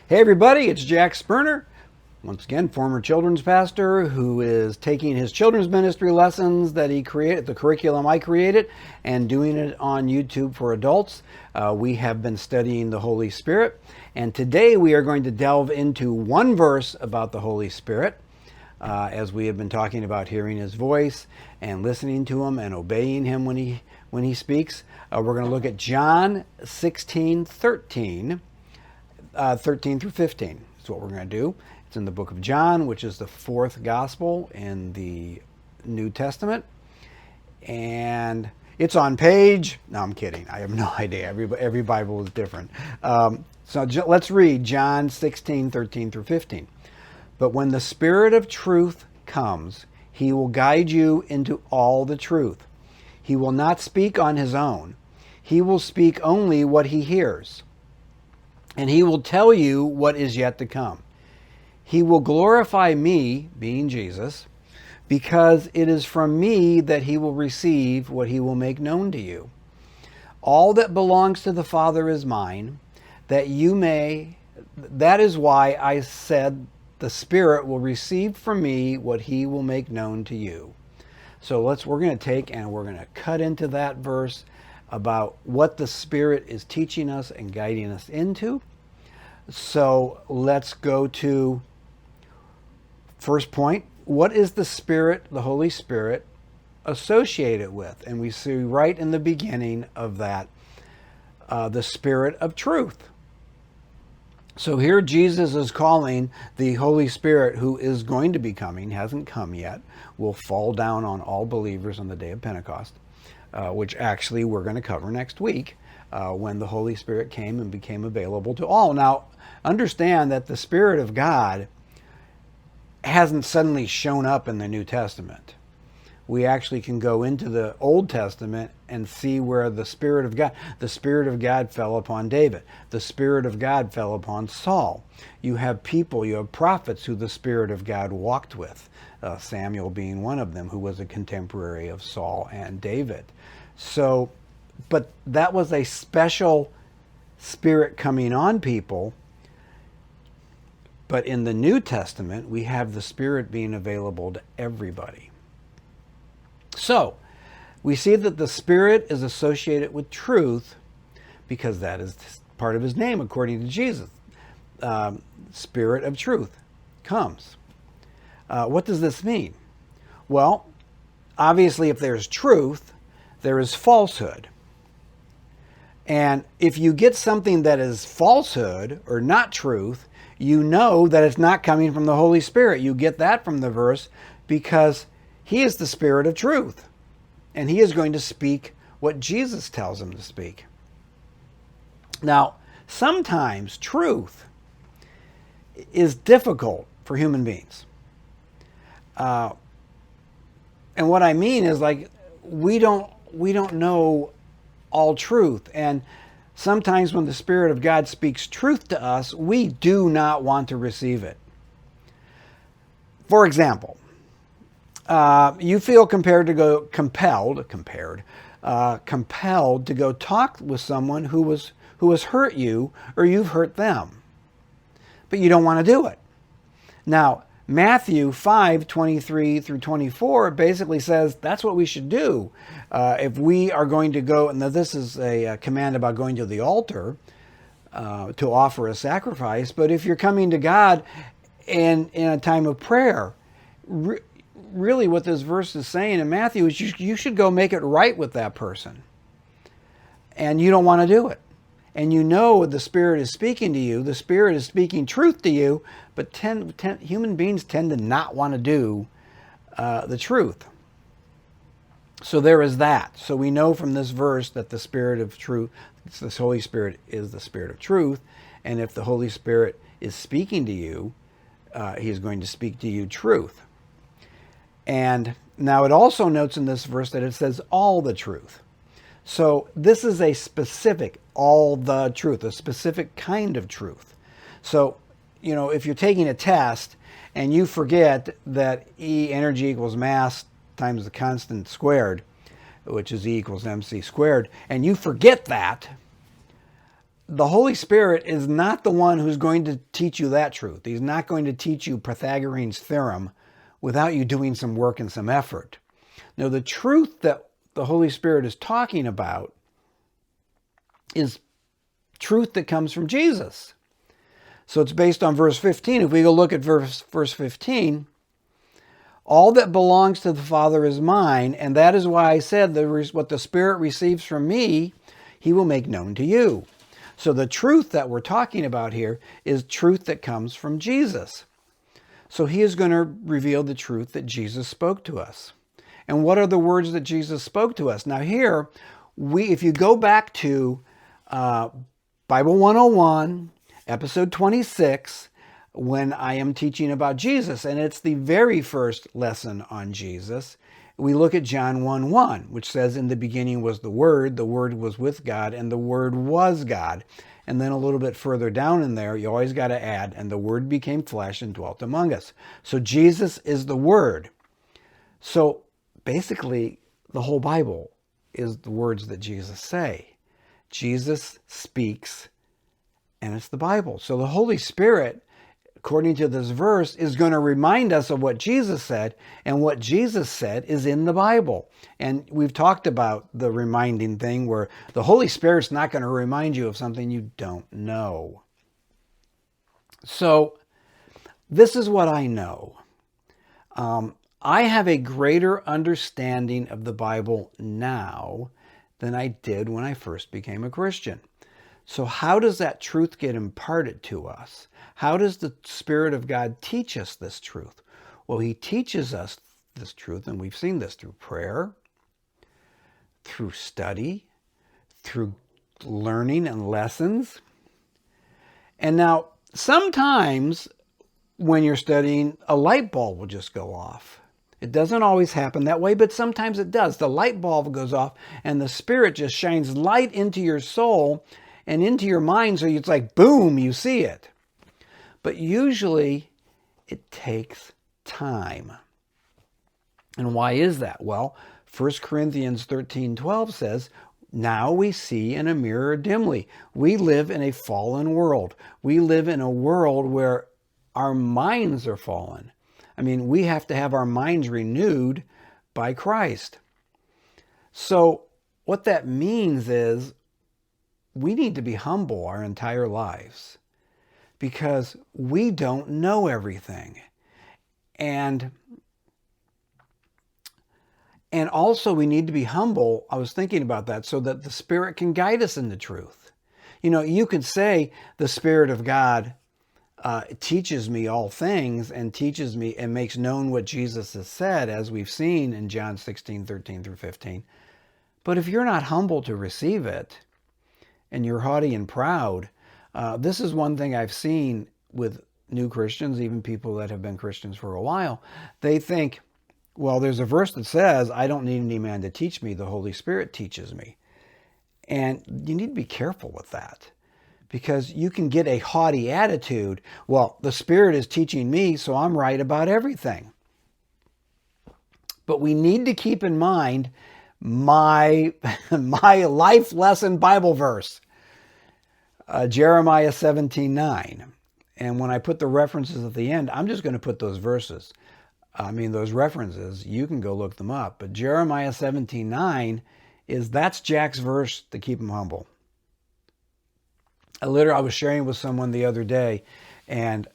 Hey everybody, it's Jack Sperner, once again, former children's pastor who is taking his children's ministry lessons that he created, the curriculum I created, and doing it on YouTube for adults. We have been studying the Holy Spirit, and today we are going to delve into one verse about the Holy Spirit, as we have been talking about hearing his voice and listening to him and obeying him when he speaks. We're going to look at John 16:13. 13 through 15 is what we're going to do. It's in the book of John, which is the fourth gospel in the New Testament. And it's on page... No, I'm kidding. I have no idea. Every Bible is different. Let's read John 16:13 through 15. But when the Spirit of truth comes, he will guide you into all the truth. He will not speak on his own. He will speak only what he hears, and he will tell you what is yet to come. He will glorify me, being Jesus, because it is from me that he will receive what he will make known to you. All that belongs to the Father is mine, that is why I said the Spirit will receive from me what he will make known to you. So we're going to take and we're going to cut into that verse about what the Spirit is teaching us and guiding us into. So let's go to first point. What is the Spirit, the Holy Spirit, associated with? And we see right in the beginning of that, the Spirit of truth. So here Jesus is calling the Holy Spirit, who is going to be coming, hasn't come yet, will fall down on all believers on the day of Pentecost, which actually we're going to cover next week, when the Holy Spirit came and became available to all. Now, understand that the Spirit of God hasn't suddenly shown up in the New Testament. We actually can go into the Old Testament and see where the Spirit of God fell upon David. The Spirit of God fell upon Saul. You have prophets who the Spirit of God walked with, Samuel being one of them, who was a contemporary of Saul and David. So, but that was a special Spirit coming on people. But in the New Testament, we have the Spirit being available to everybody. So, we see that the Spirit is associated with truth because that is part of his name, according to Jesus. Spirit of truth comes. What does this mean? Well, obviously, if there's truth, there is falsehood. And if you get something that is falsehood or not truth, you know that it's not coming from the Holy Spirit. You get that from the verse because he is the Spirit of truth. And he is going to speak what Jesus tells him to speak. Now, sometimes truth is difficult for human beings. And what I mean is, like, we don't know all truth. And sometimes when the Spirit of God speaks truth to us, we do not want to receive it. For example, you feel compelled to go talk with someone who has hurt you, or you've hurt them, but you don't want to do it. Now, Matthew 5:23 through 24 basically says that's what we should do. If we are going to go, and this is a command about going to the altar to offer a sacrifice, but if you're coming to God in a time of prayer, really what this verse is saying in Matthew is you should go make it right with that person. And you don't want to do it. And you know the Spirit is speaking to you. The Spirit is speaking truth to you. But human beings tend to not want to do the truth. So there is that. So we know from this verse that the Spirit of truth, this Holy Spirit is the Spirit of truth. And if the Holy Spirit is speaking to you, he is going to speak to you truth. And now it also notes in this verse that it says all the truth. So this is a specific, all the truth, a specific kind of truth. So, if you're taking a test and you forget that E energy equals mass times the constant squared, which is E equals mc squared, and you forget that, the Holy Spirit is not the one who's going to teach you that truth. He's not going to teach you Pythagorean's theorem without you doing some work and some effort. Now, the truth that the Holy Spirit is talking about is truth that comes from Jesus. So it's based on verse 15. If we go look at verse 15, all that belongs to the Father is mine, and that is why I said what the Spirit receives from me, he will make known to you. So the truth that we're talking about here is truth that comes from Jesus. So he is going to reveal the truth that Jesus spoke to us. And what are the words that Jesus spoke to us? Now here, if you go back to Bible 101, episode 26, when I am teaching about Jesus, and it's the very first lesson on Jesus, we look at John 1:1, which says, in the beginning was the Word was with God, and the Word was God. And then a little bit further down in there, you always got to add, and the Word became flesh and dwelt among us. So Jesus is the Word. So basically, the whole Bible is the words that Jesus say. Jesus speaks, and it's the Bible. So the Holy Spirit, according to this verse, is going to remind us of what Jesus said, and what Jesus said is in the Bible. And we've talked about the reminding thing where the Holy Spirit's not going to remind you of something you don't know. So this is what I know. I have a greater understanding of the Bible now than I did when I first became a Christian. So how does that truth get imparted to us? How does the Spirit of God teach us this truth? Well, he teaches us this truth, and we've seen this through prayer, through study, through learning and lessons. And now, sometimes when you're studying, a light bulb will just go off. It doesn't always happen that way, but sometimes it does. The light bulb goes off, and the Spirit just shines light into your soul and into your mind, so it's like, boom, you see it. But usually, it takes time. And why is that? Well, 1 Corinthians 13:12 says, now we see in a mirror dimly. We live in a fallen world. We live in a world where our minds are fallen. I mean, we have to have our minds renewed by Christ. So what that means is we need to be humble our entire lives because we don't know everything. And also we need to be humble, I was thinking about that, so that the Spirit can guide us in the truth. You know, you could say the Spirit of God teaches me all things and teaches me and makes known what Jesus has said, as we've seen in John 16:13-15. But if you're not humble to receive it and you're haughty and proud, this is one thing I've seen with new Christians, even people that have been Christians for a while. They think, well, there's a verse that says, I don't need any man to teach me, the Holy Spirit teaches me. And you need to be careful with that, because you can get a haughty attitude. Well, the Spirit is teaching me, so I'm right about everything. But we need to keep in mind my life lesson Bible verse, Jeremiah 17:9. And when I put the references at the end, I'm just going to put those verses. Those references, you can go look them up. But Jeremiah 17:9 that's Jack's verse to keep him humble. I was sharing with someone the other day, and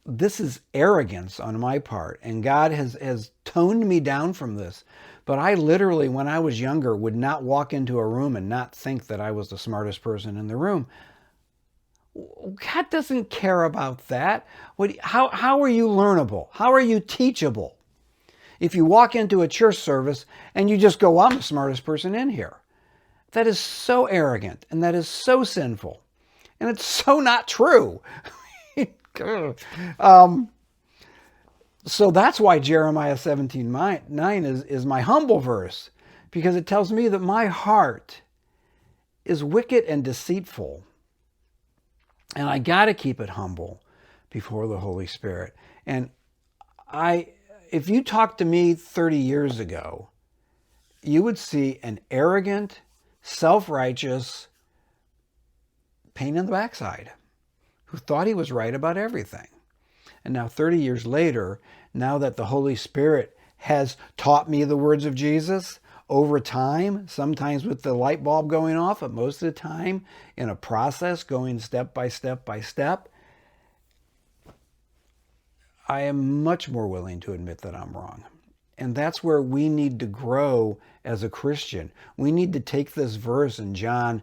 this is arrogance on my part, and God has toned me down from this. But I literally, when I was younger, would not walk into a room and not think that I was the smartest person in the room. God doesn't care about that. How are you learnable? How are you teachable? If you walk into a church service and you just go, I'm the smartest person in here. That is so arrogant, and that is so sinful. And it's so not true. So that's why Jeremiah 17:9 is my humble verse, because it tells me that my heart is wicked and deceitful. And I got to keep it humble before the Holy Spirit. And if you talked to me 30 years ago, you would see an arrogant, self-righteous pain in the backside, who thought he was right about everything. And now 30 years later, now that the Holy Spirit has taught me the words of Jesus over time, sometimes with the light bulb going off, but most of the time in a process going step by step by step, I am much more willing to admit that I'm wrong. And that's where we need to grow as a Christian. We need to take this verse in John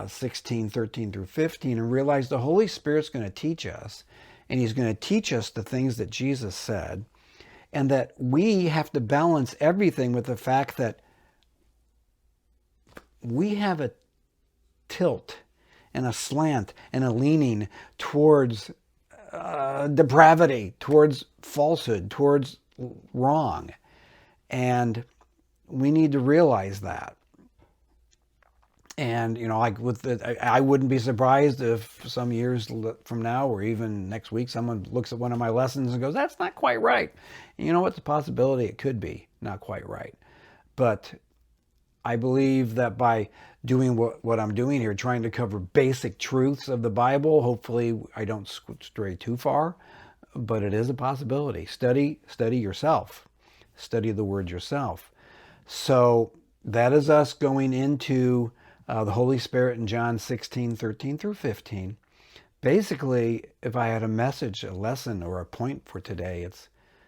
16, 13 through 15 and realize the Holy Spirit's going to teach us. And he's going to teach us the things that Jesus said. And that we have to balance everything with the fact that we have a tilt and a slant and a leaning towards depravity, towards falsehood, towards wrong. And we need to realize that. And, you know, like I wouldn't be surprised if some years from now or even next week, someone looks at one of my lessons and goes, that's not quite right. And you know what? It's a possibility it could be not quite right. But I believe that by doing what I'm doing here, trying to cover basic truths of the Bible, hopefully I don't stray too far, but it is a possibility. Study yourself. Study the word yourself. So that is us going into the Holy Spirit in John 16, 13 through 15. Basically, if I had a message, a lesson, or a point for today, it's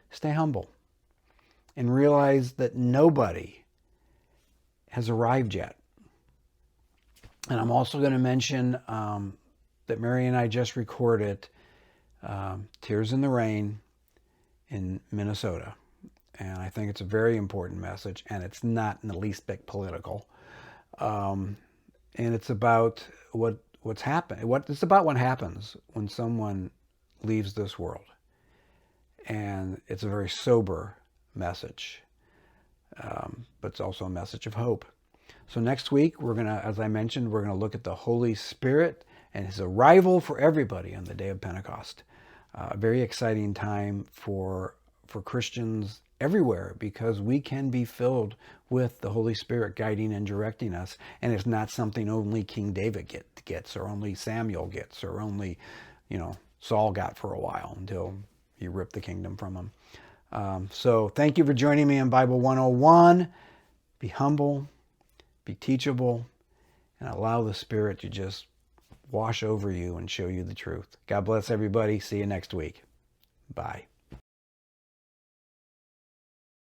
stay humble and realize that nobody has arrived yet. And I'm also going to mention that Mary and I just recorded Tears in the Rain in Minnesota. And I think it's a very important message, and it's not in the least bit political. And it's about what's happened. It's about what happens when someone leaves this world. And it's a very sober message, but it's also a message of hope. So next week, we're going to, as I mentioned, we're going to look at the Holy Spirit and his arrival for everybody on the day of Pentecost. A very exciting time for Christians everywhere, because we can be filled with the Holy Spirit guiding and directing us. And it's not something only King David gets, or only Samuel gets, or only, Saul got for a while until he ripped the kingdom from him. So thank you for joining me on Bible 101. Be humble, be teachable, and allow the Spirit to just wash over you and show you the truth. God bless everybody. See you next week. Bye.